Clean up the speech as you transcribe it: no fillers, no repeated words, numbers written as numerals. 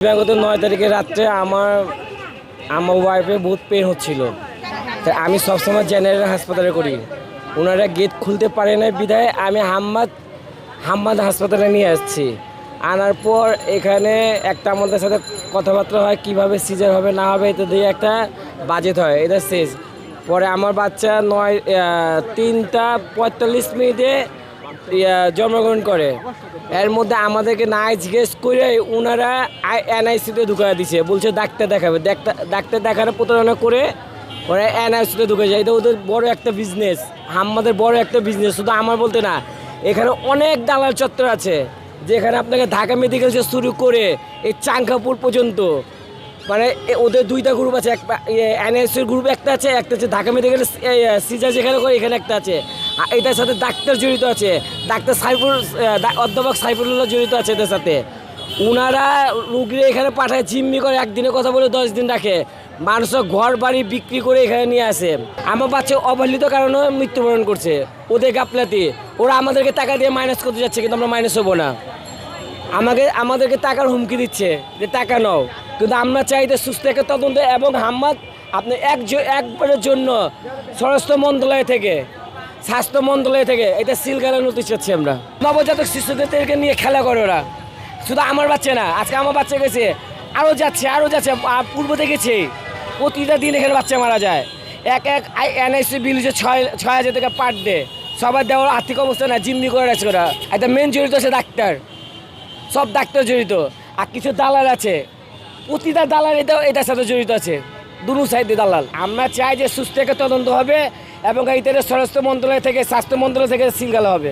গত 9 তারিখে রাত্রে আমার ওয়াইফে বহুত পেন হচ্ছিল। তাই আমি সবসময় জেনারেল হাসপাতালে করি। ওনারা গেট খুলতে পারে না বিধায় আমি হাম্মাদ হাসপাতালে নিয়ে আসছি। আনার পর এখানে একটা আমাদের সাথে কথাবার্তা হয় কীভাবে সিজার হবে না হবে, এটা দিয়ে একটা বাজেট হয়, এটা শেষ। পরে আমার বাচ্চা 3টা 45 মিনিটে জন্মগ্রহণ করে। এর মধ্যে আমাদেরকে না জিজ্ঞেস করে ওনারা এনআইসিতে ঢুকাই দিছে, বলছে ডাক্তার দেখাবে। ডাক্তার দেখানো প্রতারণা করে ওরা এনআইসিতে ঢুকে যায়। এটা ওদের বড় একটা বিজনেস, আমাদের বড় একটা বিজনেস। শুধু আমার বলতে না, এখানে অনেক দালাল চত্বর আছে, যেখানে আপনাকে ঢাকা মেডিকেল থেকে শুরু করে এই চাঙ্কাপুর পর্যন্ত, মানে ওদের 2টা গ্রুপ আছে। এনআইসির গ্রুপ একটা আছে, একটা হচ্ছে ঢাকা মেডিকেল সিজার যেখানে করে এখানে একটা আছে। এটার সাথে ডাক্তার জড়িত আছে, ডাক্তার অধ্যাপক সাইফুল্লাহ জড়িত আছে এদের সাথে। ওনারা রুগীরা এখানে পাঠায়, জিম্মি করে, একদিনের কথা বলে 10 দিন রাখে। মানুষের ঘর বাড়ি বিক্রি করে এখানে নিয়ে আসে। আমার বাচ্চা অবহেলিত কারণে মৃত্যুবরণ করছে ওদের গাফলাতি। ওরা আমাদেরকে টাকা দিয়ে মাইনাস করতে যাচ্ছে, কিন্তু আমরা মাইনাস হবো না। আমাদেরকে টাকার হুমকি দিচ্ছে যে টাকা নাও, কিন্তু আমরা চাই যে সুস্থ একটা তদন্ত। এবং হাম্মাদ আপনি একবারের জন্য স্বরাষ্ট্র মন্ত্রণালয় থেকে, স্বাস্থ্য মন্ত্রণালয় থেকে এটা সিলগালা নোটিশ চাচ্ছি আমরা। নবজাতক শিশুদেরকে নিয়ে খেলা করে ওরা, শুধু আমার বাচ্চা না, আজকে আমার বাচ্চা গেছে, আরও যাচ্ছে। পূর্ব দেখেছে প্রতিটা দিন এখানে বাচ্চা মারা যায়। এক এনআইসি বিল হচ্ছে 6,000 টাকা পার ডে। সবার দেওয়ার আর্থিক অবস্থা না, জিম্মি করে রাখছে ওরা। একটা মেন জড়িত আছে ডাক্তার, সব ডাক্তার জড়িত, আর কিছু দালাল আছে। প্রতিটা দালাল এটার সাথে জড়িত আছে, দুনো সাইডে দালাল। আমরা চাই যে সুস্থ একটা তদন্ত হবে এবং এইটার স্বরাষ্ট্র মন্ত্রণালয় থেকে, স্বাস্থ্য মন্ত্রণালয় থেকে সিলগালা হবে।